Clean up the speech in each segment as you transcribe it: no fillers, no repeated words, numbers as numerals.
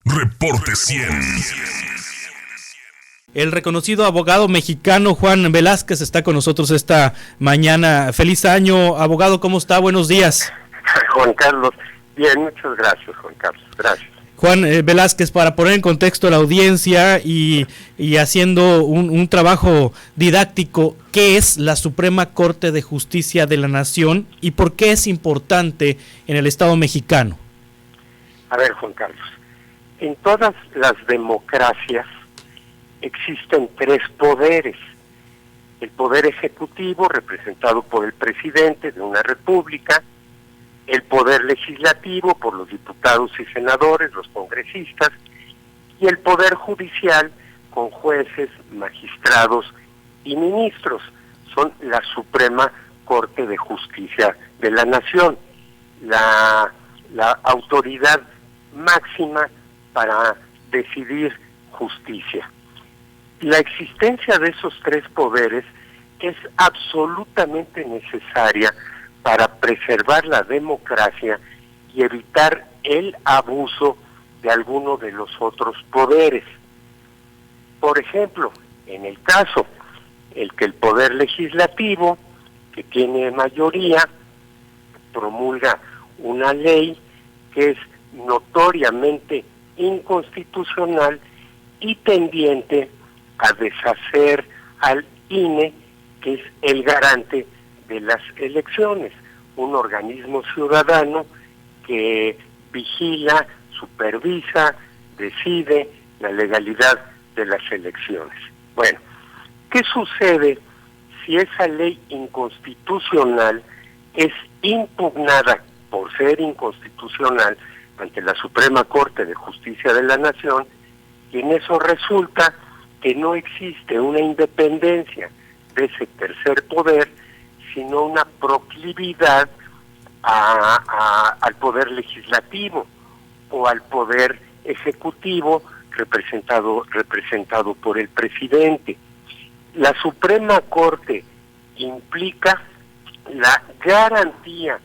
Reporte 100. El reconocido abogado mexicano Juan Velázquez está con nosotros esta mañana. Feliz año, abogado, ¿cómo está? Buenos días. Juan Carlos, bien, muchas gracias, Juan Carlos, gracias. Juan Velázquez, para poner en contexto a la audiencia y haciendo un trabajo didáctico, ¿qué es la Suprema Corte de Justicia de la Nación y por qué es importante en el Estado mexicano? A ver, Juan Carlos, en todas las democracias existen tres poderes. El poder ejecutivo, representado por el presidente de una república; el poder legislativo, por los diputados y senadores, los congresistas; y el poder judicial, con jueces, magistrados y ministros. Son la Suprema Corte de Justicia de la Nación, la autoridad máxima para decidir justicia. La existencia de esos tres poderes es absolutamente necesaria para preservar la democracia y evitar el abuso de alguno de los otros poderes. Por ejemplo, en el caso el poder legislativo, que tiene mayoría, promulga una ley que es notoriamente inconstitucional y tendiente a deshacer al INE, que es el garante de las elecciones, un organismo ciudadano que vigila, supervisa, decide la legalidad de las elecciones. Bueno, ¿qué sucede si esa ley inconstitucional es impugnada por ser inconstitucional ante la Suprema Corte de Justicia de la Nación, y en eso resulta que no existe una independencia de ese tercer poder, sino una proclividad al poder legislativo o al poder ejecutivo representado por el presidente? La Suprema Corte implica la garantía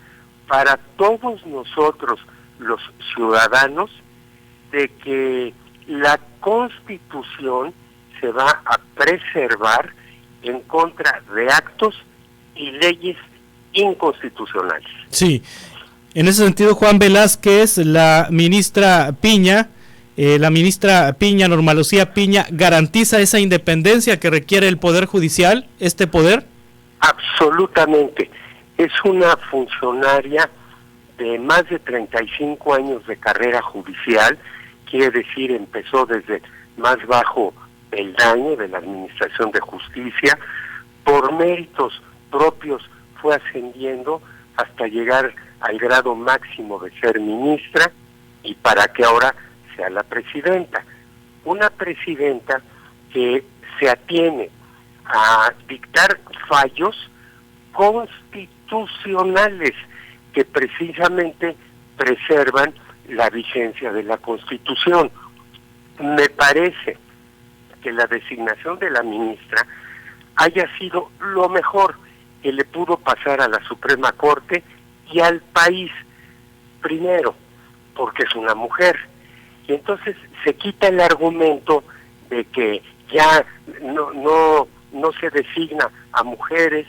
para todos nosotros, los ciudadanos, de que la Constitución se va a preservar en contra de actos y leyes inconstitucionales. Sí, en ese sentido, Juan Velázquez, la ministra Piña, Norma Lucía Piña, ¿garantiza esa independencia que requiere el Poder Judicial, este poder? Absolutamente. Es una funcionaria de más de 35 años de carrera judicial, quiere decir, empezó desde más bajo peldaño de la Administración de Justicia, por méritos propios fue ascendiendo hasta llegar al grado máximo de ser ministra, y para que ahora sea la presidenta. Una presidenta que se atiene a dictar fallos constitucionales que precisamente preservan la vigencia de la Constitución. Me parece que la designación de la ministra haya sido lo mejor que le pudo pasar a la Suprema Corte y al país. Primero, porque es una mujer, y entonces se quita el argumento de que ya no se designa a mujeres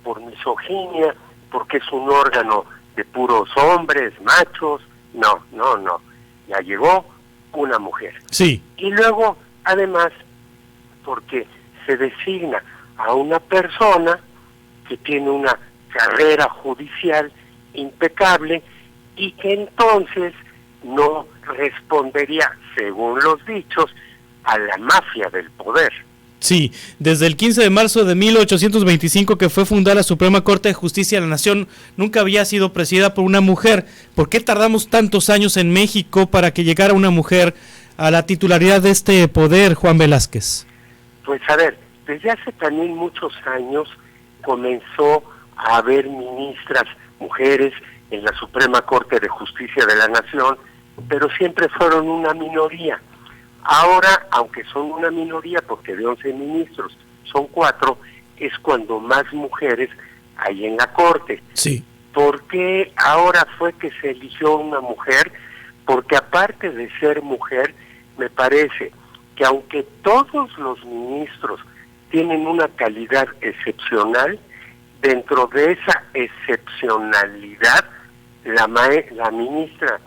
por misoginia, porque es un órgano de puros hombres, machos. No, ya llegó una mujer. Sí. Y luego, además, porque se designa a una persona que tiene una carrera judicial impecable y que entonces no respondería, según los dichos, a la mafia del poder. Sí, desde el 15 de marzo de 1825 que fue fundada la Suprema Corte de Justicia de la Nación, nunca había sido presidida por una mujer. ¿Por qué tardamos tantos años en México para que llegara una mujer a la titularidad de este poder, Juan Velázquez? Pues a ver, desde hace también muchos años comenzó a haber ministras mujeres en la Suprema Corte de Justicia de la Nación, pero siempre fueron una minoría. Ahora, aunque son una minoría, porque de 11 ministros son 4, es cuando más mujeres hay en la Corte. Sí. ¿Por qué ahora fue que se eligió una mujer? porque aparte de ser mujer, me parece que aunque todos los ministros tienen una calidad excepcional, dentro de esa excepcionalidad, la ministra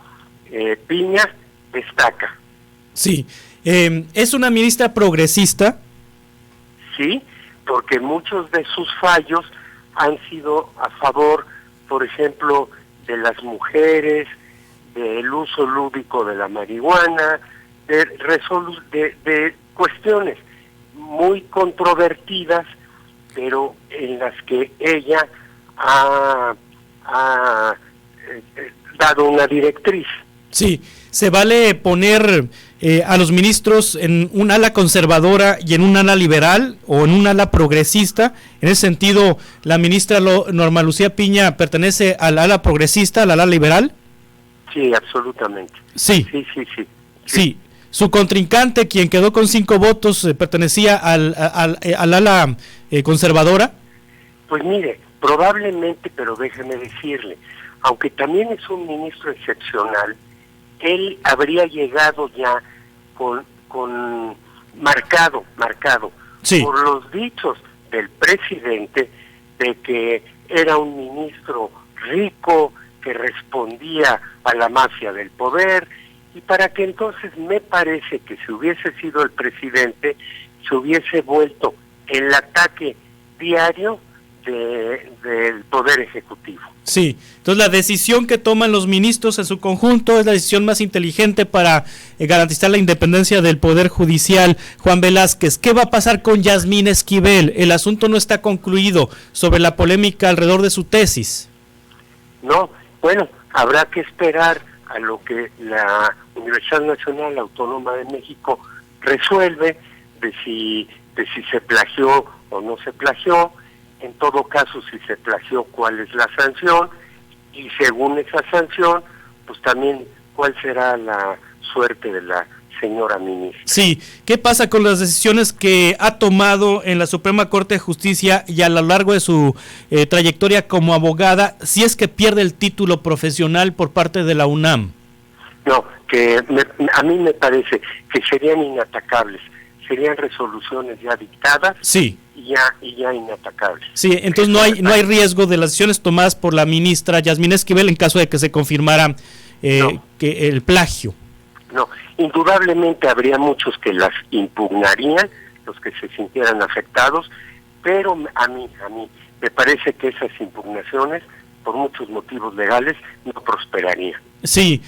Piña destaca. Sí, ¿es una ministra progresista? Sí, porque muchos de sus fallos han sido a favor, por ejemplo, de las mujeres, del uso lúdico de la marihuana, de cuestiones muy controvertidas, pero en las que ella ha dado una directriz. Sí, ¿se vale poner a los ministros en un ala conservadora y en un ala liberal o en un ala progresista? En ese sentido, ¿la ministra Norma Lucía Piña pertenece al ala progresista, al ala liberal? Sí, absolutamente. Sí. Sí. Su contrincante, quien quedó con 5 votos, ¿pertenecía al ala conservadora? Pues mire, probablemente, pero déjeme decirle, aunque también es un ministro excepcional, él habría llegado ya con marcado sí, por los dichos del presidente de que era un ministro rico que respondía a la mafia del poder, y para que entonces me parece que si hubiese sido el presidente se hubiese vuelto el ataque diario del Poder Ejecutivo. Sí, entonces la decisión que toman los ministros en su conjunto es la decisión más inteligente para garantizar la independencia del Poder Judicial. Juan Velázquez, ¿qué va a pasar con Yasmín Esquivel? El asunto no está concluido sobre la polémica alrededor de su tesis. No, bueno, habrá que esperar a lo que la Universidad Nacional Autónoma de México resuelve de si se plagió o no se plagió. En todo caso, si se plagió, cuál es la sanción, y según esa sanción, pues también cuál será la suerte de la señora ministra. Sí, ¿qué pasa con las decisiones que ha tomado en la Suprema Corte de Justicia y a lo largo de su trayectoria como abogada, si es que pierde el título profesional por parte de la UNAM? No, a mí me parece que serían inatacables, serían resoluciones ya dictadas. Sí. Y ya inatacables. Sí, entonces no hay riesgo de las decisiones tomadas por la ministra Yasmín Esquivel en caso de que se confirmara que el plagio. No, indudablemente habría muchos que las impugnarían, los que se sintieran afectados, pero a mí me parece que esas impugnaciones, por muchos motivos legales, no prosperarían. Sí,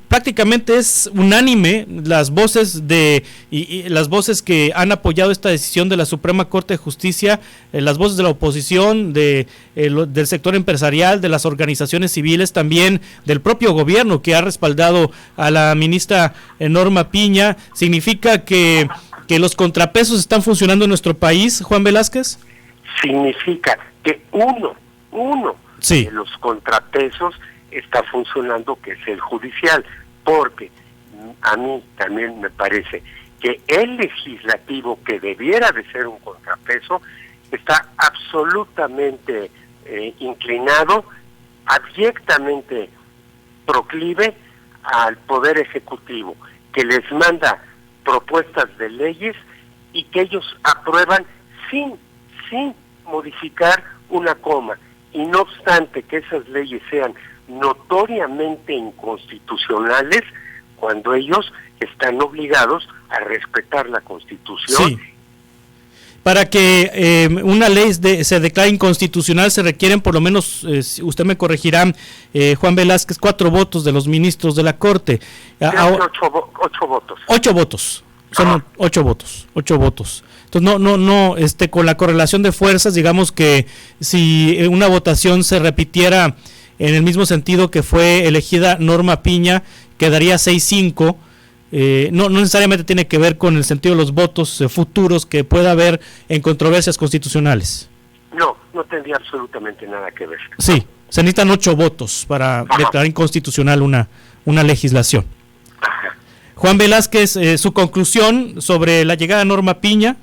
prácticamente es unánime las voces y las voces que han apoyado esta decisión de la Suprema Corte de Justicia, las voces de la oposición, del sector empresarial, de las organizaciones civiles, también del propio gobierno que ha respaldado a la ministra Norma Piña. ¿Significa que los contrapesos están funcionando en nuestro país, Juan Velázquez? Significa que uno sí, de los contrapesos está funcionando, que es el judicial, porque a mí también me parece que el legislativo, que debiera de ser un contrapeso, está absolutamente inclinado, abyectamente proclive al Poder Ejecutivo, que les manda propuestas de leyes y que ellos aprueban sin modificar una coma, y no obstante que esas leyes sean notoriamente inconstitucionales, cuando ellos están obligados a respetar la Constitución. Sí. Para que una ley se declare inconstitucional se requieren por lo menos, usted me corregirá, Juan Velázquez, 4 votos de los ministros de la Corte. 8 votos. 8 votos. Son 8 votos. Entonces no, con la correlación de fuerzas, digamos que si una votación se repitiera en el mismo sentido que fue elegida Norma Piña, quedaría 6-5. No necesariamente tiene que ver con el sentido de los votos futuros que pueda haber en controversias constitucionales. No tendría absolutamente nada que ver. Sí, se necesitan 8 votos para declarar inconstitucional una legislación. Ajá. Juan Velázquez, su conclusión sobre la llegada de Norma Piña,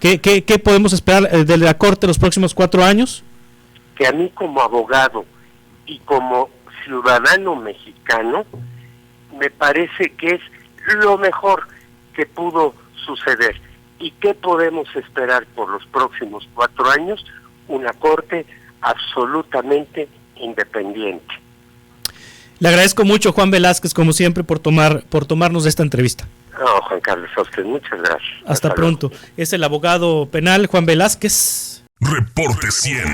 ¿qué podemos esperar de la Corte los próximos 4 años? Que a mí como abogado y como ciudadano mexicano, me parece que es lo mejor que pudo suceder. ¿Y qué podemos esperar por los próximos 4 años? Una corte absolutamente independiente. Le agradezco mucho, Juan Velázquez, como siempre, por tomarnos esta entrevista. No, Juan Carlos, a usted muchas gracias. Hasta pronto. Es el abogado penal Juan Velázquez. Reporte 100.